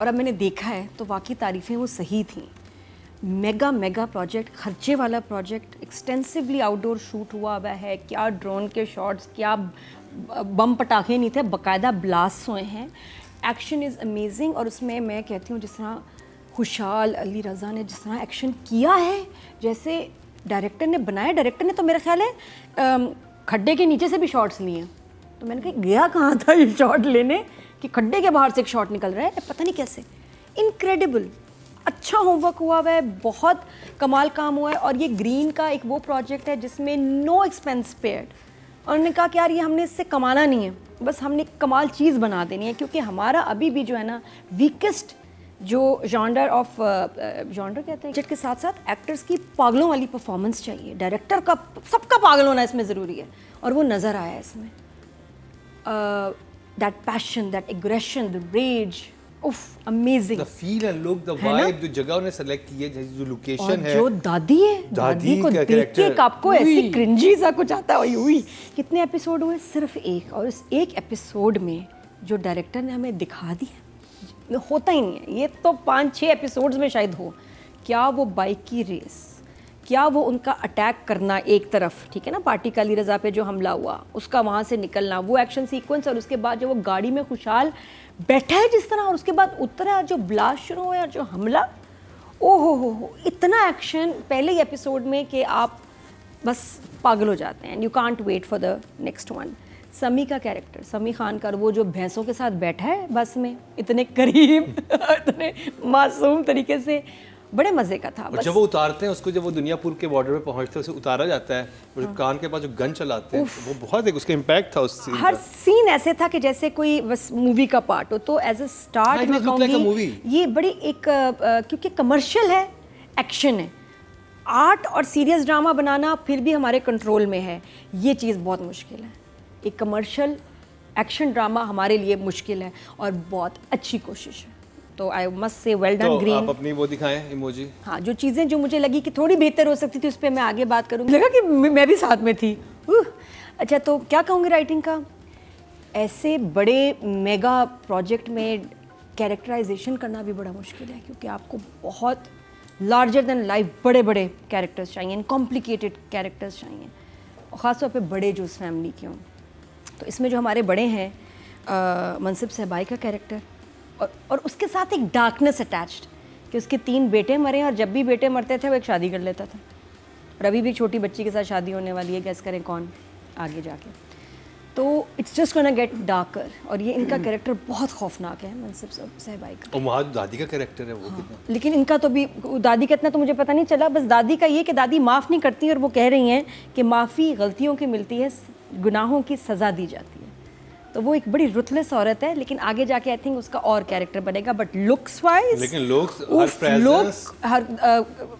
और अब मैंने देखा है तो वाकई तारीफ़ें वो सही थी। मेगा प्रोजेक्ट, खर्चे वाला प्रोजेक्ट, एक्सटेंसिवली आउटडोर शूट हुआ हुआ है। क्या ड्रोन के शॉट्स, क्या बम पटाखे नहीं थे, बाकायदा ब्लास्ट हुए हैं। Action is amazing. और उसमें मैं कहती हूँ जिस तरह खुशहाल अली रज़ा ने जिस तरह एक्शन किया है, जैसे डायरेक्टर ने बनाया। डायरेक्टर ने तो मेरा ख्याल है खड्डे के नीचे से भी शॉट्स लिए हैं। तो मैंने कहा गया कहाँ था ये शॉट लेने कि खड्डे के बाहर से एक शॉट निकल रहा है, पता नहीं कैसे। इनक्रेडिबल, अच्छा होमवर्क हुआ हुआ है, बहुत कमाल काम हुआ है। और ये ग्रीन का एक वो प्रोजेक्ट है जिसमें नो एक्सपेंस पेयर्ड। और उन्होंने कहा कि यार ये हमने इससे कमाना नहीं है, बस हमने कमाल चीज़ बना देनी है। क्योंकि हमारा अभी भी जो है ना वीकेस्ट जो जॉनर ऑफ जॉनर कहते हैं बजट के साथ साथ एक्टर्स की पागलों वाली परफॉर्मेंस चाहिए। डायरेक्टर का सबका पागल होना इसमें ज़रूरी है और वो नज़र आया है इसमें। That passion, that aggression, the rage, amazing. The feel and look, the vibe, जो जगह उन्हें सेलेक्ट की है, जो लोकेशन है। जो दादी है, दादी को देख के आपको ऐसी क्रिंजी सा कुछ आता है। हुई कितने एपिसोड हुए? सिर्फ एक। और इस एक एपिसोड में जो डायरेक्टर ने हमें दिखा दिया, होता ही नहीं है। ये तो 5-6 एपिसोड्स में शायद हो। क्या वो बाइक की रेस, क्या वो उनका अटैक करना एक तरफ, ठीक है ना, पार्टी का अली रज़ा पे जो हमला हुआ उसका वहाँ से निकलना, वो एक्शन सीक्वेंस, और उसके बाद जो वो गाड़ी में खुशहाल बैठा है जिस तरह, और उसके बाद उतरा जो ब्लास्ट शुरू हुआ और जो हमला, ओ हो, इतना एक्शन पहले ही एपिसोड में कि आप बस पागल हो जाते हैं। You can't wait for the next one. Sami का कैरेक्टर, समी खान का, वो जो भैंसों के साथ बैठा है बस में, इतने करीब इतने मासूम तरीके से, बड़े मज़े का था। और जब वो उतारते हैं उसको, जब वो दुनियापुर के बॉर्डर पे पहुंचते हैं, उसे उतारा जाता है और कान के पास जो गन चलाते हैं, वो बहुत एक उसका इम्पैक्ट था उस सीन हर सीन ऐसे था कि जैसे कोई बस मूवी का पार्ट हो। तो एज ए स्टार्ट मैं कहूँगी ये बड़ी एक क्योंकि कमर्शियल है, एक्शन है, आर्ट और सीरियस ड्रामा बनाना फिर भी हमारे कंट्रोल में है। ये चीज़ बहुत मुश्किल है। एक कमर्शियल एक्शन ड्रामा हमारे लिए मुश्किल है और बहुत अच्छी कोशिश है। तो I must say well done green. आप अपनी वो दिखाएं इमोजी। हाँ, जो चीज़ें जो मुझे लगी कि थोड़ी बेहतर हो सकती थी उस पर मैं आगे बात करूँगी। लगा कि मैं भी साथ में थी। अच्छा, तो क्या कहूँगी राइटिंग का, ऐसे बड़े मेगा प्रोजेक्ट में कैरेक्टराइजेशन करना भी बड़ा मुश्किल है, क्योंकि आपको बहुत लार्जर देन लाइफ बड़े कैरेक्टर्स चाहिए, कॉम्प्लिकेटेड कैरेक्टर्स चाहिए, और ख़ासतौर पर बड़े जो उस फैमिली के हों। तो इसमें जो हमारे बड़े हैं, मनसिब सहबाई का कैरेक्टर, और उसके साथ एक डार्कनेस अटैच्ड कि उसके 3 बेटे मरे, और जब भी बेटे मरते थे वो एक शादी कर लेता था। और अभी भी छोटी बच्ची के साथ शादी होने वाली है, गैस करें कौन आगे जाके। तो it's just gonna get darker. और ये इनका कैरेक्टर बहुत खौफनाक है, मनसिब सहबाई का। और वहाँ दादी का कैरेक्टर है वो कितना, लेकिन इनका तो भी, दादी का इतना तो मुझे पता नहीं चला। बस दादी का ये कि दादी माफ़ नहीं करती, और वो कह रही हैं कि माफ़ी गलतियों की मिलती है, गुनाहों की सज़ा दी जाती है। तो वो एक बड़ी रुथलेस औरत है, लेकिन आगे जाके आई थिंक उसका और कैरेक्टर बनेगा। बट लुक्स वाइज, लेकिन लुक, हर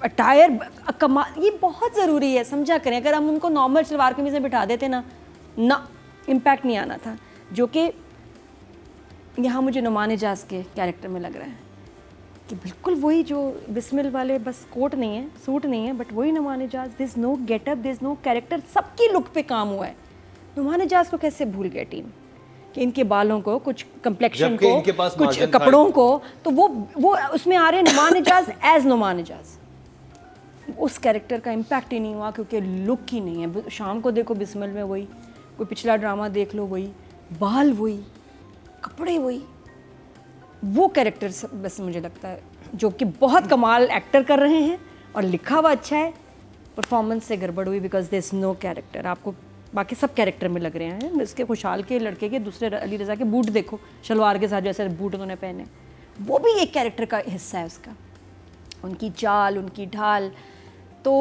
अटायर, कमाल, ये बहुत ज़रूरी है। समझा करें, अगर हम उनको नॉर्मल सलवार कमीज में बिठा देते ना इम्पैक्ट नहीं आना था। जो कि यहाँ मुझे नुमान एजाज के कैरेक्टर में लग रहा है कि बिल्कुल वही जो बिस्मिल वाले, बस कोट नहीं है, सूट नहीं है, बट वही Numan Ejaz. This no getup, this no character, सबकी लुक पे काम हुआ है। नुमान एजाज को कैसे भूल गए टीम कि इनके बालों को, कुछ कम्प्लेक्शन को, कुछ कपड़ों को, तो वो उसमें आ रहे हैं नुमान एजाज एज नुमान एजाज। उस कैरेक्टर का इम्पैक्ट ही नहीं हुआ क्योंकि लुक ही नहीं है। शाम को देखो बिस्मिल में वही, कोई पिछला ड्रामा देख लो वही, बाल वही, कपड़े वही, वो कैरेक्टर बस मुझे लगता है जो कि बहुत कमाल एक्टर कर रहे हैं और लिखा हुआ अच्छा है, परफॉर्मेंस से गड़बड़ हुई because there is no character. आपको बाकी सब कैरेक्टर में लग रहे हैं। इसके खुशहाल के लड़के के, दूसरे अली रज़ा के बूट देखो, शलवार के साथ जैसे बूट उन्होंने पहने, वो भी एक कैरेक्टर का हिस्सा है उसका, उनकी चाल, उनकी ढाल। तो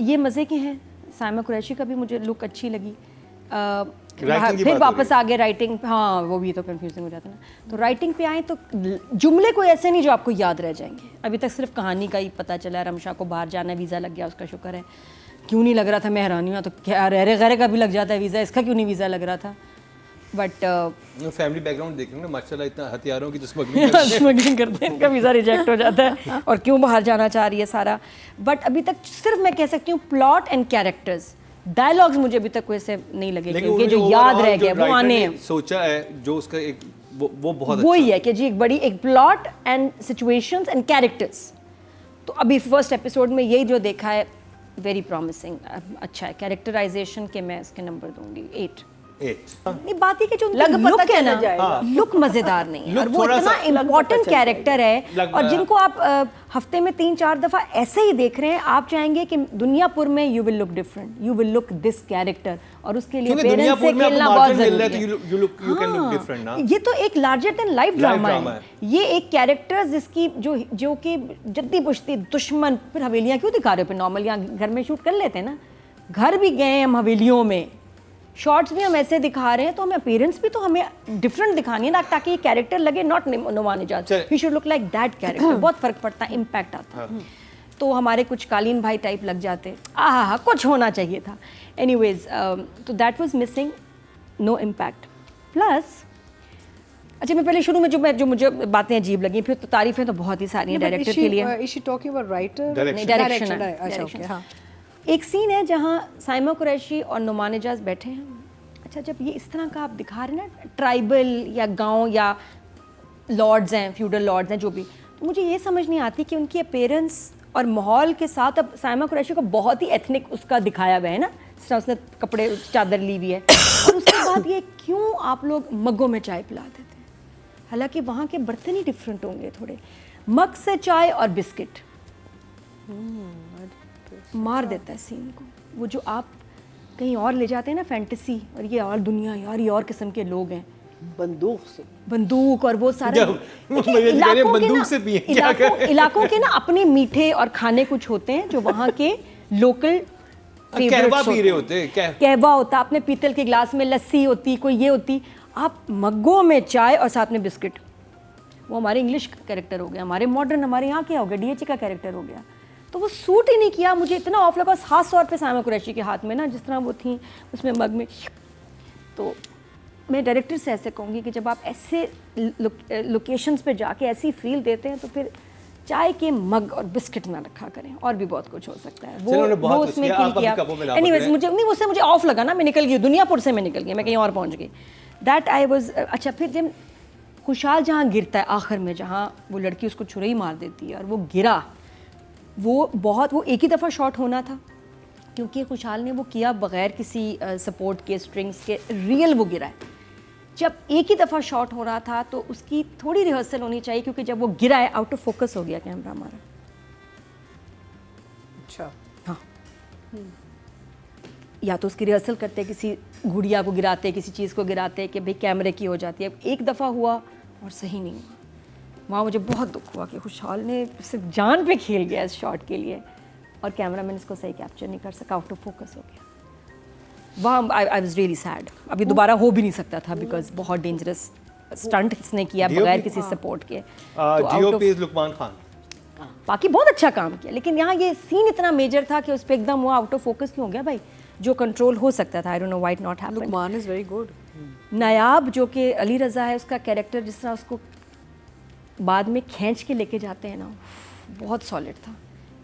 ये मज़े के हैं। साइमा कुरैशी का भी मुझे लुक अच्छी लगी। फिर वापस आ गए राइटिंग, हाँ वो भी तो कंफ्यूजिंग हो जाता है ना। तो राइटिंग पे आए तो जुमले कोई ऐसे नहीं जो आपको याद रह जाएंगे। अभी तक सिर्फ कहानी का ही पता चला। रमशा को बाहर जाना, वीज़ा लग गया, उसका शुक्र है। क्यों नहीं लग रहा था, मैं हैरानी हुआ। तो क्या रहरे गहरे का भी लग जाता है वीज़ा, इसका क्यों नहीं वीज़ा लग रहा था। बट फैमिली बैकग्राउंड देखेंगे ना, माशाल्लाह इतना हथियारों की जो स्मगलिंग करते हैं, इनका वीज़ा रिजेक्ट हो जाता है और क्यों बाहर जाना चाह रही है सारा। बट अभी तक सिर्फ मैं कह सकती हूँ प्लॉट एंड कैरेक्टर्स, डायलॉग्स मुझे अभी तक कोई ऐसे नहीं लगे क्योंकि जो याद रह गया वो आने हैं। सोचा है जो उसका एक वो बहुत वो अच्छा ही है कि जी एक बड़ी एक plot and situations and characters. तो अभी फर्स्ट एपिसोड में यही जो देखा है वेरी प्रॉमिसिंग, अच्छा है। कैरेक्टराइजेशन के मैं इसके नंबर दूंगी 8। 8 नहीं, बात है कि जो लग पता लुक है चला ना, जाएगा। लुक मजेदार नहीं है Look और वो थोड़ा इतना सा इम्पोर्टेंट पता कैरेक्टर है लग- और जिनको आप हफ्ते में 3-4 दफा ऐसे ही देख रहे हैं, आप चाहेंगे कि दुनियापुर में you will look different, you will look this character, और उसके लिए क्योंकि पेरेंट्स से दुनियापुर में आपको खेलना बहुत मार्जिन मिल रहा है जरूरी तो है। यू कैन लुक डिफरेंट ना। ये तो एक larger than life drama drama है। ये एक कैरेक्टर जिसकी जो कि जद्दी पुश्ती दुश्मन, फिर हवेलियां क्यों दिखा रहे हो? फिर नॉर्मल यहाँ घर में शूट कर लेते हैं ना। घर भी गए हम हवेलियों में, शॉर्ट्स भी हम ऐसे दिखा रहे हैं, तो हमें अपीयरेंस भी तो हमें डिफरेंट दिखानी है ना, ताकि ये कैरेक्टर लगे नॉट नुमान इजाज, चल। He should look like that character. बहुत फर्क पड़ता है, इम्पैक्ट आता है। तो हमारे कुछ कालीन भाई टाइप लग जाते, आहा कुछ होना चाहिए था। एनीवेज तो that was missing, no impact. Plus अच्छा, मैं पहले शुरू में जो मुझे बातें अजीब लगी, फिर तो तारीफें तो बहुत ही सारी हैं डायरेक्टर के लिए। Is she talking about writer? Direction. Direction अच्छा, okay, हाँ। एक सीन है जहाँ साइमा कुरैशी और नुमान इजाज बैठे हैं। अच्छा, जब ये इस तरह का आप दिखा रहे हैं ना, ट्राइबल या गांव या लॉर्ड्स हैं, फ्यूडल लॉर्ड्स हैं जो भी, तो मुझे ये समझ नहीं आती कि उनकी अपीयरेंस और माहौल के साथ अब साइमा कुरैशी को बहुत ही एथनिक उसका दिखाया गया है ना, जिस तरह उसने कपड़े चादर ली हुई है, और उसके बाद ये क्यों आप लोग मग्गों में चाय पिला देते हैं? हालांकि वहाँ के बर्तन ही डिफरेंट होंगे थोड़े। मग से चाय और बिस्किट मार देता है सीन को। वो जो आप कहीं और ले जाते हैं ना फैंटेसी, और ये और दुनिया, यार ये और किस्म के लोग हैं, बंदूक से बंदूक और वो सारा। जब देखिए, मुझे कह रहे हैं इलाकों के बंदूक ना- से पिए, क्या इलाकों के ना अपने मीठे और खाने कुछ होते हैं जो वहाँ के लोकल कहवा पी रहे होते हैं, कहवा होता, अपने पीतल के गिलास में लस्सी होती, कोई ये होती, आप मग्गों में चाय और साथ में बिस्किट। वो हमारे इंग्लिश कैरेक्टर हो गया, हमारे मॉडर्न, हमारे यहाँ क्या हो गया, डीएचए का कैरेक्टर हो गया। तो वो सूट ही नहीं किया, मुझे इतना ऑफ लगा, खास तौर पे साइमा कुरैशी के हाथ में ना, जिस तरह वो थी उसमें मग में। तो मैं डायरेक्टर से ऐसे कहूँगी कि जब आप ऐसे लोकेशंस पे जाके ऐसी फील देते हैं, तो फिर चाय के मग और बिस्किट ना रखा करें, और भी बहुत कुछ हो सकता है। चलो, उन्होंने बहुत कुछ उसमें किया, फील आप अभी किया। कबों में ना एनीवेज पकड़े। मुझे नहीं, उससे मुझे ऑफ लगा ना, मैं निकल गई दुनियापुर से, मैं निकल गई, मैं कहीं और पहुंच गई। That I was. अच्छा, फिर जब खुशहाल जहाँ गिरता है आखिर में, जहाँ वो लड़की उसको छुरी मार देती है और वो गिरा, वो एक ही दफ़ा शॉट होना था, क्योंकि खुशहाल ने वो किया बगैर किसी सपोर्ट के, स्ट्रिंग्स के, रियल वो गिरा है। जब एक ही दफ़ा शॉट हो रहा था तो उसकी थोड़ी रिहर्सल होनी चाहिए, क्योंकि जब वो गिरा है आउट ऑफ फोकस हो गया कैमरा हमारा। अच्छा, हाँ, या तो उसकी रिहर्सल करते, किसी गुड़िया को गिराते, किसी चीज़ को गिराते कि भाई कैमरे की हो जाती है। एक दफ़ा हुआ और सही नहीं हुआ, वहाँ मुझे बहुत दुख हुआ कि खुशहाल ने सिर्फ जान पे खेल गया इस शॉट के लिए, और कैमरामैन इसको सही कैप्चर नहीं कर सका, आउट ऑफ फोकस हो गया। वहाँ आई वाज रियली सैड। अभी दोबारा हो भी नहीं सकता था, बिकॉज बहुत डेंजरस स्टंट इसने किया बगैर किसी सपोर्ट के। तो out of- DOP Luqman Khan. बाकी बहुत अच्छा काम किया, लेकिन यहाँ ये सीन इतना मेजर था कि उस पर एकदम वो आउट ऑफ फोकस क्यों हो गया भाई, जो कंट्रोल हो सकता था। I don't know why it not happened. Luqman is very good. नायाब जो कि अली रज़ा है, उसका कैरेक्टर जिस तरह उसको बाद में खींच के लेके जाते हैं ना, बहुत सॉलिड था।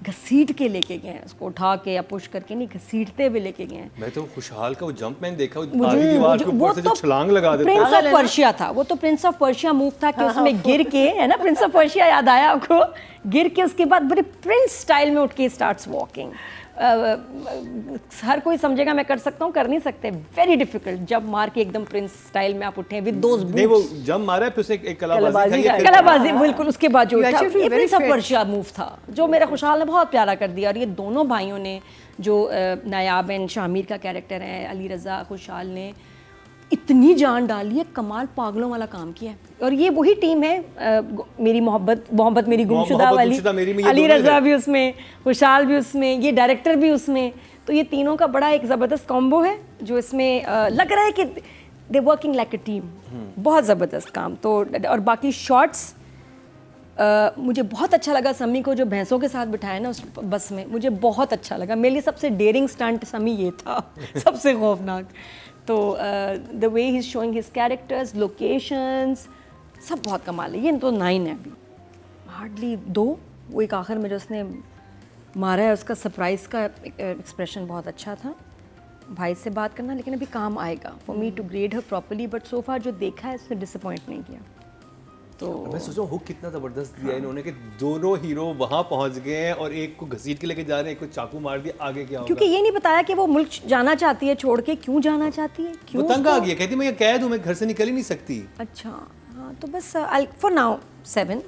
घसीट के लेके गए हैं उसको, उठा के या पुश करके नहीं, घसीटते हुए लेके गए हैं। मैं तो खुशहाल का वो जंप मैंने देखा, वो मुझे- आधी दीवार के वो ऊपर से जो तो छलांग लगा देता प्रिंस है। ऑफ पर्शिया था वो, तो प्रिंस ऑफ पर्शिया मूव था कि उसमें गिर के, है ना, प्रिंस ऑफ पर्शिया याद आया आपको? गिर के उसके बाद बड़े प्रिंस स्टाइल में उठ के स्टार्ट्स वॉकिंग। हर कोई समझेगा मैं कर सकता हूँ, कर नहीं सकते, वेरी डिफिकल्ट। जब मार के एकदम प्रिंस स्टाइल में आप उठे विद दोस नहीं, वो जंप मारा है, फिर उसे एक कलाबाजी कलाबाजी खाई है, का- फिर- कलाबाजी, बिल्कुल उसके बाद जो You उठा, actually feel ये very Prince of fit. Persia move था जो मेरा खुशहाल ने बहुत प्यारा कर दिया। और ये दोनों भाइयों ने, जो नायाब एंड शामिर का कैरेक्टर है, अली रज़ा, खुशहाल ने इतनी जान डाली है, कमाल, पागलों वाला काम किया है। और ये वही टीम है, मेरी मोहब्बत मेरी गुमशुदा मोहब्बत वाली, गुमशुदा मेरी में ये अली दोनों रज़ा हैं। भी उसमें, खुशहाल भी उसमें, ये डायरेक्टर भी उसमें। तो ये तीनों का बड़ा एक ज़बरदस्त कॉम्बो है जो इसमें लग रहा है कि they working like a team. बहुत ज़बरदस्त काम। तो और बाकी शॉट्स मुझे बहुत अच्छा लगा। समी को जो भैंसों के साथ बिठाया ना उस बस में, मुझे बहुत अच्छा लगा। मेरे लिए सबसे डेयरिंग स्टंट समी ये था सबसे खौफनाक। तो the way he is showing his characters, locations, सब बहुत कमाल है। ये तो 9 है अभी, हार्डली 2। वो एक आखिर में जो उसने मारा है, उसका सरप्राइज़ का एक्सप्रेशन बहुत अच्छा था। भाई से बात करना, लेकिन अभी काम आएगा for me to grade her properly, but so far जो देखा है उसने डिसअपॉइंट नहीं किया। तो मैं सोच रहा हूँ हुक कितना ज़बरदस्त दिया इन्होंने कि दोनों हीरो वहाँ पहुँच गए हैं और एक को घसीट के लेके जा रहे हैं, एक को चाकू मार दिया, आगे क्या होगा? क्योंकि ये नहीं बताया कि वो मुल्क जाना चाहती है छोड़ के, क्यों जाना चाहती है, वो क्यों तंग आ उसको- गई है, कहती मैं कैद हूँ, मैं घर से निकल ही नहीं सकती। अच्छा हाँ, तो बस फॉर नाउ 7